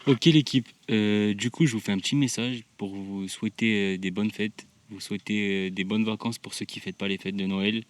Ok l'équipe, du coup je vous fais un petit message pour vous souhaiter des bonnes fêtes, vous souhaiter des bonnes vacances pour ceux qui ne fêtent pas les fêtes de Noël.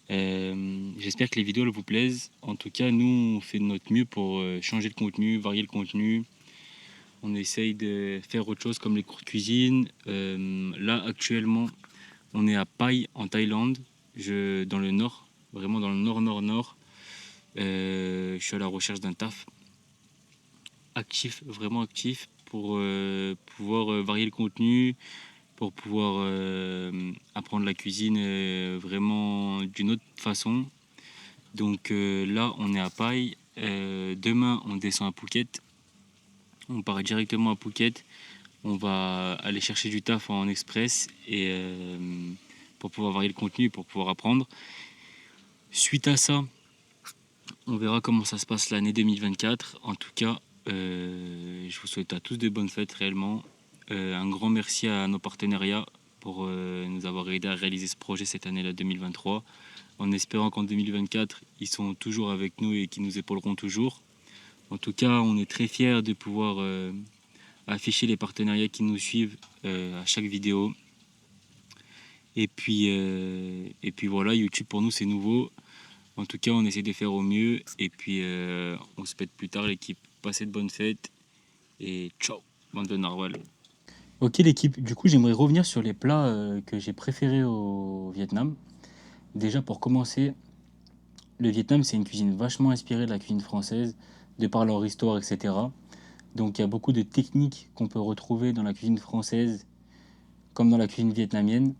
J'espère que les vidéos elles vous plaisent. En tout cas nous on fait de notre mieux pour changer le contenu, varier le contenu. On essaye de faire autre chose comme les cours de cuisine. Là actuellement on est à Pai en Thaïlande, dans le nord, vraiment dans le nord. Je suis à la recherche d'un taf actif, vraiment actif, pour pouvoir varier le contenu, pour pouvoir apprendre la cuisine vraiment d'une autre façon. Donc là, on est à Paille. Demain, on descend à Phuket. On part directement à Phuket. On va aller chercher du taf en express et pour pouvoir varier le contenu, pour pouvoir apprendre. Suite à ça, on verra comment ça se passe l'année 2024. En tout cas, je vous souhaite à tous de bonnes fêtes réellement. Un grand merci à nos partenariats pour nous avoir aidé à réaliser ce projet cette année-là 2023. En espérant qu'en 2024, ils sont toujours avec nous et qu'ils nous épauleront toujours. En tout cas, on est très fiers de pouvoir afficher les partenariats qui nous suivent à chaque vidéo. Et puis voilà, YouTube pour nous c'est nouveau. En tout cas, on essaie de faire au mieux. Et puis, on se pète plus tard, l'équipe. Passez de bonnes fêtes. Et ciao, bande de narwhal. Ok, l'équipe. Du coup, j'aimerais revenir sur les plats que j'ai préférés au Vietnam. Déjà, pour commencer, le Vietnam, c'est une cuisine vachement inspirée de la cuisine française, de par leur histoire, etc. Donc, il y a beaucoup de techniques qu'on peut retrouver dans la cuisine française, comme dans la cuisine vietnamienne.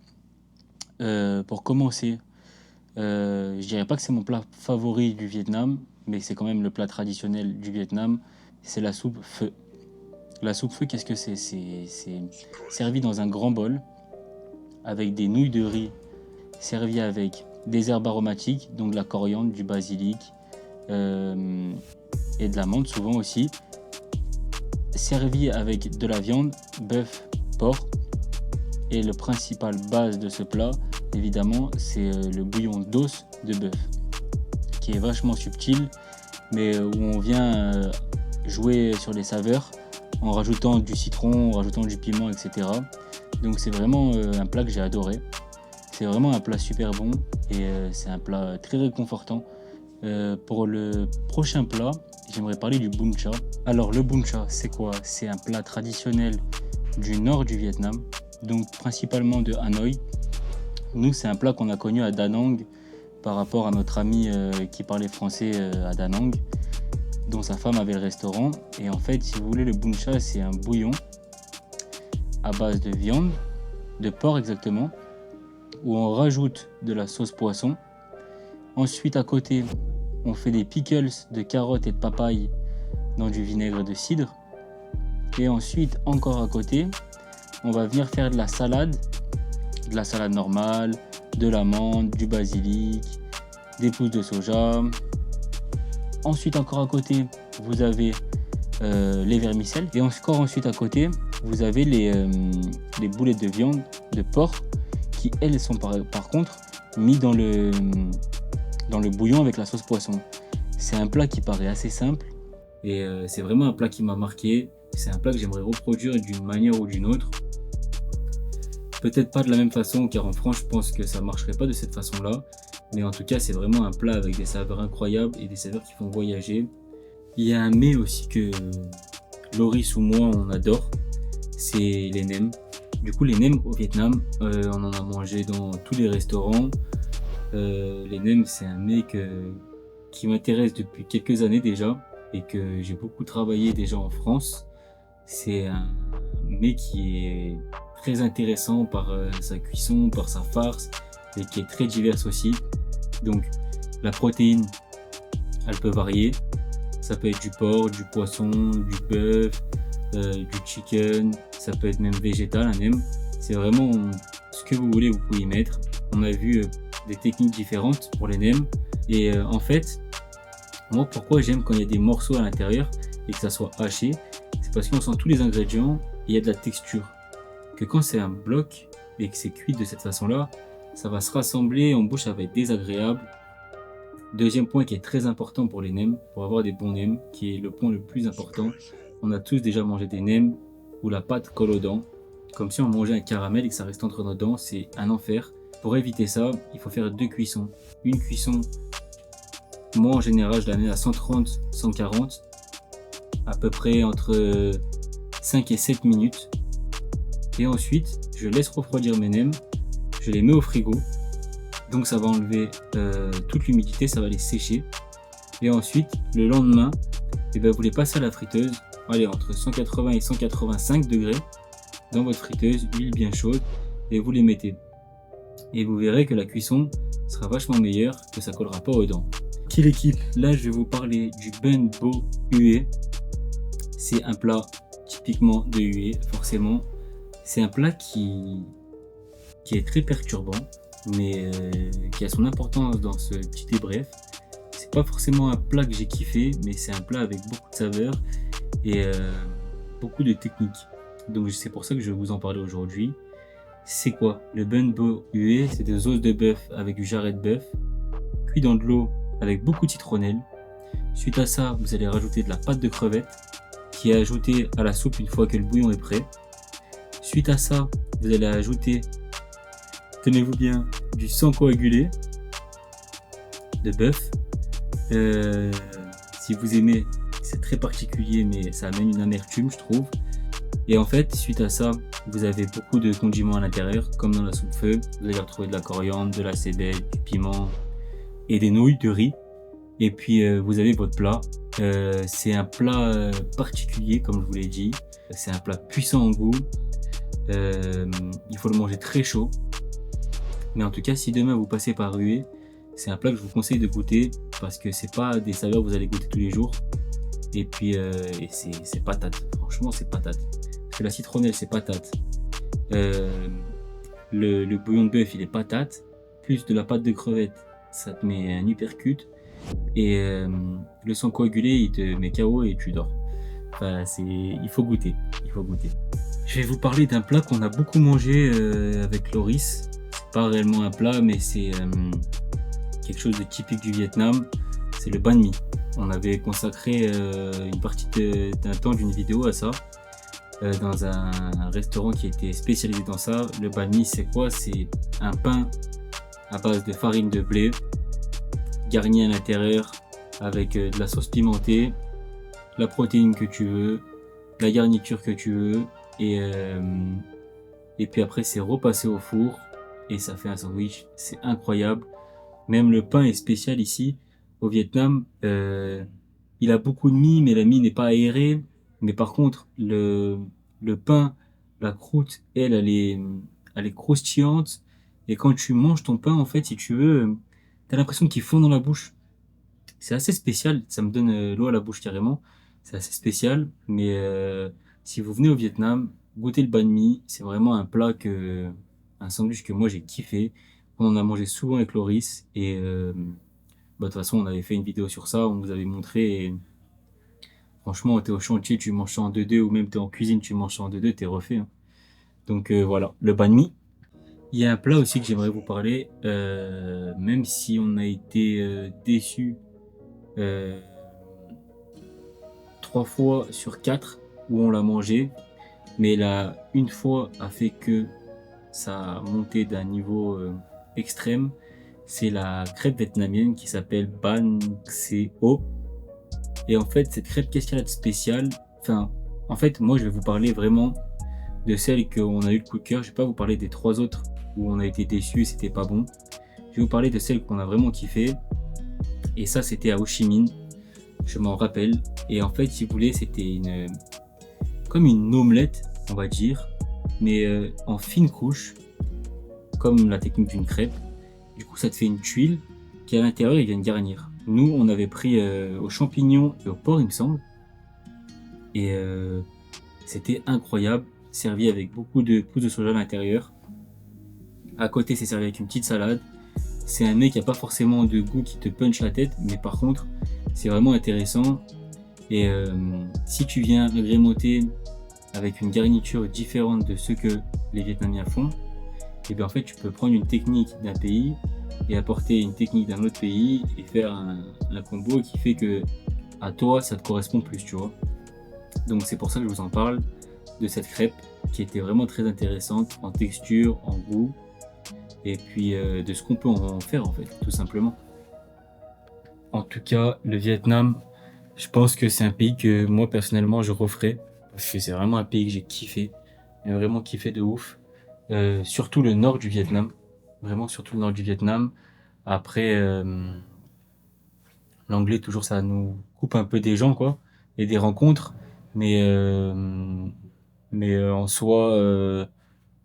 Pour commencer, je dirais pas que c'est mon plat favori du Vietnam, mais c'est quand même le plat traditionnel du Vietnam. C'est la soupe pho. La soupe pho, qu'est-ce que c'est? C'est servi dans un grand bol avec des nouilles de riz servies avec des herbes aromatiques, donc de la coriandre, du basilic et de la menthe souvent aussi. Servi avec de la viande, bœuf, porc. Et le principal base de ce plat, évidemment, c'est le bouillon d'os de bœuf, qui est vachement subtil, mais où on vient jouer sur les saveurs en rajoutant du citron, en rajoutant du piment, etc. Donc c'est vraiment un plat que j'ai adoré. C'est vraiment un plat super bon et c'est un plat très réconfortant. Pour le prochain plat, j'aimerais parler du bún chả. Alors le bún chả, c'est quoi? C'est un plat traditionnel du nord du Vietnam, donc principalement de Hanoï. Nous, c'est un plat qu'on a connu à Da Nang par rapport à notre ami qui parlait français à Da Nang, dont sa femme avait le restaurant. Et en fait, si vous voulez, le bún chả, c'est un bouillon à base de viande, de porc exactement, où on rajoute de la sauce poisson. Ensuite, à côté, on fait des pickles de carottes et de papaye dans du vinaigre de cidre. Et ensuite, encore à côté, on va venir faire de la salade normale, de la menthe, du basilic, des pousses de soja. Ensuite, encore à côté, vous avez les vermicelles. Et encore ensuite à côté, vous avez les boulettes de viande de porc qui, elles, sont par contre mis dans le bouillon avec la sauce poisson. C'est un plat qui paraît assez simple et c'est vraiment un plat qui m'a marqué. C'est un plat que j'aimerais reproduire d'une manière ou d'une autre. Peut-être pas de la même façon, car en France, je pense que ça marcherait pas de cette façon-là. Mais en tout cas, c'est vraiment un plat avec des saveurs incroyables et des saveurs qui font voyager. Il y a un mets aussi que Loris ou moi, on adore. C'est les nems. Du coup, les nems au Vietnam, on en a mangé dans tous les restaurants. Les nems, c'est un mets qui m'intéresse depuis quelques années déjà et que j'ai beaucoup travaillé déjà en France. C'est un mets qui est très intéressant par sa cuisson, par sa farce et qui est très diverse aussi. Donc la protéine, elle peut varier. Ça peut être du porc, du poisson, du bœuf, du chicken. Ça peut être même végétal, un nem. C'est vraiment ce que vous voulez, vous pouvez y mettre. On a vu des techniques différentes pour les nems. Et en fait, moi, pourquoi j'aime quand il y a des morceaux à l'intérieur et que ça soit haché, c'est parce qu'on sent tous les ingrédients et il y a de la texture. Que quand c'est un bloc et que c'est cuit de cette façon-là, ça va se rassembler en bouche, ça va être désagréable. Deuxième point qui est très important pour les nems, pour avoir des bons nems, qui est le point le plus important. on a tous déjà mangé des nems où la pâte colle aux dents, comme si on mangeait un caramel et que ça reste entre nos dents, c'est un enfer. Pour éviter ça, il faut faire 2 cuissons. Une cuisson, moi en général je la mets à 130-140, à peu près entre 5 et 7 minutes. Et ensuite, je laisse refroidir mes nems, je les mets au frigo, donc ça va enlever toute l'humidité, ça va les sécher. Et ensuite, le lendemain, vous les passez à la friteuse, allez, entre 180 et 185 degrés dans votre friteuse, huile bien chaude, et vous les mettez. Et vous verrez que la cuisson sera vachement meilleure, que ça collera pas aux dents. Ok l'équipe, là je vais vous parler du bun bo hué. C'est un plat typiquement de hué, forcément. C'est un plat qui est très perturbant, mais qui a son importance dans ce petit débrief. C'est pas forcément un plat que j'ai kiffé, mais c'est un plat avec beaucoup de saveurs et beaucoup de techniques. Donc c'est pour ça que je vais vous en parler aujourd'hui. C'est quoi? Le bun bo hué, c'est des os de bœuf avec du jarret de bœuf, cuit dans de l'eau avec beaucoup de citronnelle. Suite à ça, vous allez rajouter de la pâte de crevette qui est ajoutée à la soupe une fois que le bouillon est prêt. Suite à ça, vous allez ajouter, tenez-vous bien, du sang coagulé de bœuf. Si vous aimez, c'est très particulier, mais ça amène une amertume, je trouve. Et en fait, suite à ça, vous avez beaucoup de condiments à l'intérieur, comme dans la soupe feu. Vous allez retrouver de la coriandre, de la cébelle, du piment et des nouilles de riz. Et puis vous avez votre plat. C'est un plat particulier, comme je vous l'ai dit. C'est un plat puissant en goût. Il faut le manger très chaud. Mais en tout cas, si demain vous passez par Hué, c'est un plat que je vous conseille de goûter parce que c'est pas des saveurs que vous allez goûter tous les jours. Et puis c'est patate. Franchement, c'est patate. Parce que la citronnelle, c'est patate. Le bouillon de bœuf, il est patate. Plus de la pâte de crevette, ça te met un uppercut. Et le sang coagulé, il te met KO et tu dors. Enfin, il faut goûter. Il faut goûter. Je vais vous parler d'un plat qu'on a beaucoup mangé avec Loris. C'est pas réellement un plat, mais c'est quelque chose de typique du Vietnam. C'est le banh mi. On avait consacré une partie d'un temps d'une vidéo à ça, dans un restaurant qui était spécialisé dans ça. Le banh mi, c'est quoi? C'est un pain à base de farine de blé, garni à l'intérieur avec de la sauce pimentée, la protéine que tu veux, la garniture que tu veux, et puis après c'est repassé au four et ça fait un sandwich. C'est incroyable. Même le pain est spécial ici au Vietnam. Il a beaucoup de mie, mais la mie n'est pas aérée. Mais par contre, le pain, la croûte, elle est croustillante. Et quand tu manges ton pain, en fait, si tu veux, t'as l'impression qu'il fond dans la bouche. C'est assez spécial. Ça me donne l'eau à la bouche carrément. C'est assez spécial. Mais si vous venez au Vietnam, goûtez le banh mi. C'est vraiment un plat un sandwich que moi j'ai kiffé. On en a mangé souvent avec Loris et de toute façon on avait fait une vidéo sur ça, on vous avait montré et franchement t'es au chantier, tu manges ça en 2-2 ou même t'es en cuisine, tu manges ça en 2-2, t'es refait. Hein. Donc voilà, le banh mi. Il y a un plat aussi que j'aimerais vous parler, même si on a été déçus 3 fois sur 4 où on l'a mangé, mais là une fois a fait que ça a monté d'un niveau extrême. C'est la crêpe vietnamienne qui s'appelle Banh Xeo. Et en fait, cette crêpe, qu'est-ce qu'elle a de spécial? Enfin, en fait, moi, je vais vous parler vraiment de celle qu'on a eu le coup de cœur. Je vais pas vous parler des 3 autres où on a été déçus et c'était pas bon. Je vais vous parler de celle qu'on a vraiment kiffé. Et ça, c'était à Ho Chi Minh. Je m'en rappelle. Et en fait, si vous voulez, c'était comme une omelette, on va dire, mais en fine couche, comme la technique d'une crêpe. Du coup, ça te fait une tuile qui à l'intérieur, ils viennent garnir. Nous, on avait pris aux champignons et au porc, il me semble. Et c'était incroyable, servi avec beaucoup de pousses de soja à l'intérieur. À côté, c'est servi avec une petite salade. C'est un mec qui n'a pas forcément de goût qui te punch la tête, mais par contre, c'est vraiment intéressant. Et si tu viens agrémenter avec une garniture différente de ce que les Vietnamiens font, et bien en fait, tu peux prendre une technique d'un pays et apporter une technique d'un autre pays et faire un combo qui fait que à toi, ça te correspond plus, tu vois. Donc c'est pour ça que je vous en parle de cette crêpe qui était vraiment très intéressante en texture, en goût, et puis de ce qu'on peut en faire en fait, tout simplement. En tout cas, le Vietnam, je pense que c'est un pays que moi personnellement je referais, parce que c'est vraiment un pays que j'ai kiffé, et vraiment kiffé de ouf. Surtout le nord du Vietnam, vraiment surtout le nord du Vietnam. Après, l'anglais toujours ça nous coupe un peu des gens quoi, et des rencontres, mais en soi,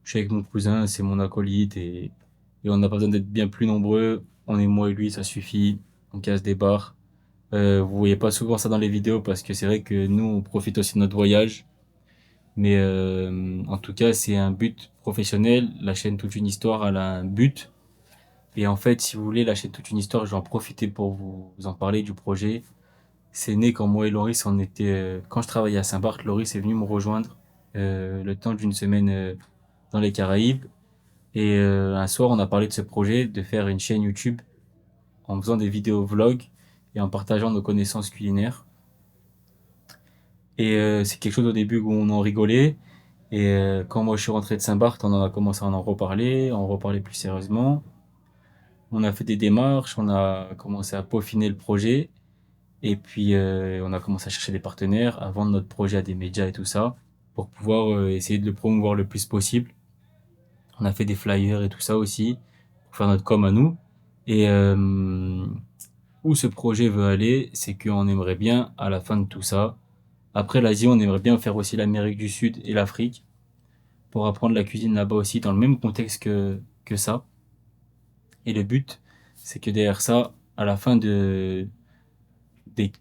je suis avec mon cousin, c'est mon acolyte, et on n'a pas besoin d'être bien plus nombreux. On est moi et lui, ça suffit. On casse des barres. Vous voyez pas souvent ça dans les vidéos parce que c'est vrai que nous, on profite aussi de notre voyage. Mais en tout cas, c'est un but professionnel. La chaîne Toute une Histoire, elle a un but. Et en fait, si vous voulez, la chaîne Toute une Histoire, je vais en profiter pour vous en parler du projet. C'est né quand moi et Loris, on était... quand je travaillais à Saint-Barth, Loris est venu me rejoindre le temps d'une semaine dans les Caraïbes. Et un soir, on a parlé de ce projet, de faire une chaîne YouTube en faisant des vidéos vlogs et en partageant nos connaissances culinaires. Et c'est quelque chose au début où on en rigolait. Et quand moi je suis rentré de Saint-Barth, on en a commencé à en reparler, plus sérieusement. On a fait des démarches, on a commencé à peaufiner le projet. Et puis on a commencé à chercher des partenaires, à vendre notre projet à des médias et tout ça, pour pouvoir essayer de le promouvoir le plus possible. On a fait des flyers et tout ça aussi, pour faire notre com à nous. Et où ce projet veut aller, c'est qu'on aimerait bien, à la fin de tout ça, après l'Asie, on aimerait bien faire aussi l'Amérique du Sud et l'Afrique, pour apprendre la cuisine là-bas aussi, dans le même contexte que ça. Et le but, c'est que derrière ça, à la fin de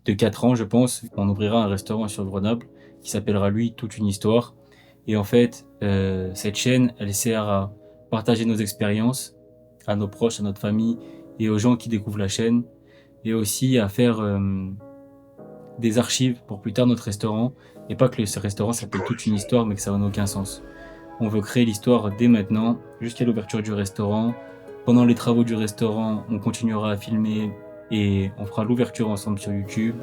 4 ans, je pense, on ouvrira un restaurant sur Grenoble, qui s'appellera lui Toute une Histoire. Et en fait, cette chaîne, elle sert à partager nos expériences à nos proches, à notre famille et aux gens qui découvrent la chaîne, et aussi à faire des archives pour plus tard notre restaurant, et pas que ce restaurant s'appelle Toute une Histoire, mais que ça n'a aucun sens. On veut créer l'histoire dès maintenant, jusqu'à l'ouverture du restaurant. Pendant les travaux du restaurant, on continuera à filmer et on fera l'ouverture ensemble sur YouTube.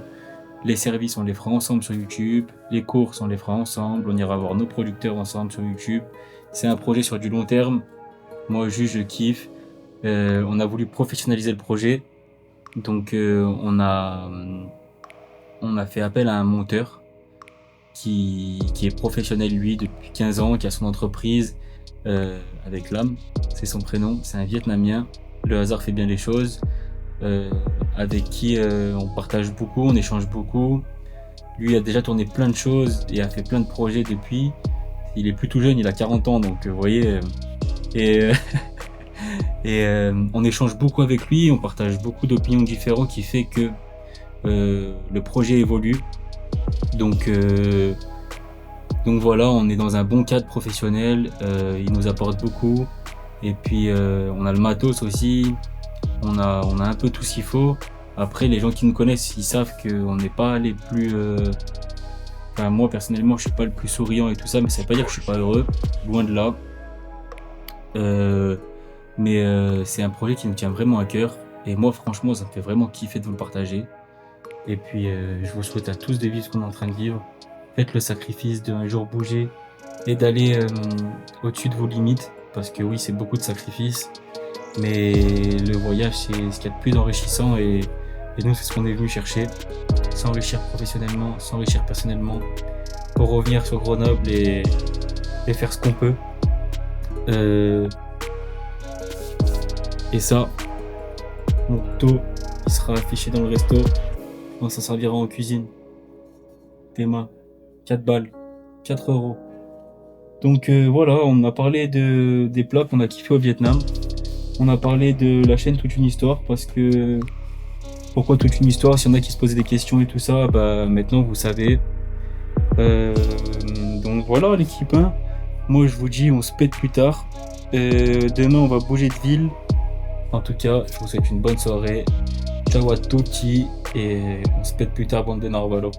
Les services, on les fera ensemble sur YouTube. Les courses, on les fera ensemble. On ira voir nos producteurs ensemble sur YouTube. C'est un projet sur du long terme. Moi, juste, je kiffe. On a voulu professionnaliser le projet. Donc, on a fait appel à un monteur qui est professionnel, lui, depuis 15 ans, qui a son entreprise avec l'âme. C'est son prénom. C'est un Vietnamien. Le hasard fait bien les choses. Avec qui on partage beaucoup, on échange beaucoup. Lui a déjà tourné plein de choses et a fait plein de projets depuis. Il est plus tout jeune, il a 40 ans, donc vous voyez. Et on échange beaucoup avec lui, on partage beaucoup d'opinions différentes qui fait que le projet évolue. Donc voilà, on est dans un bon cadre professionnel, il nous apporte beaucoup. Et puis on a le matos aussi. On a un peu tout ce qu'il faut. Après, les gens qui nous connaissent, ils savent qu'on n'est pas les plus... Enfin, moi, personnellement, je suis pas le plus souriant et tout ça, mais ça veut pas dire que je suis pas heureux. Loin de là. Mais c'est un projet qui nous tient vraiment à cœur. Et moi, franchement, ça me fait vraiment kiffer de vous le partager. Et puis, je vous souhaite à tous de vivre ce qu'on est en train de vivre. Faites le sacrifice d'un jour bouger et d'aller au-dessus de vos limites. Parce que oui, c'est beaucoup de sacrifices. Mais le voyage, c'est ce qu'il y a de plus enrichissant, et nous, c'est ce qu'on est venu chercher. S'enrichir professionnellement, s'enrichir personnellement, pour revenir sur Grenoble et faire ce qu'on peut. Et ça, mon couteau, il sera affiché dans le resto. On s'en servira en cuisine. Des mains, 4 balles, 4 euros. Donc voilà, on a parlé des plats qu'on a kiffé au Vietnam. On a parlé de la chaîne Toute une Histoire, parce que pourquoi Toute une Histoire? S'il y en a qui se posaient des questions et tout ça, bah maintenant vous savez. Donc voilà l'équipe, hein. Moi je vous dis, on se pète plus tard. Demain on va bouger de ville. En tout cas, je vous souhaite une bonne soirée. Ciao à tutti et on se pète plus tard, bande de Narvalo.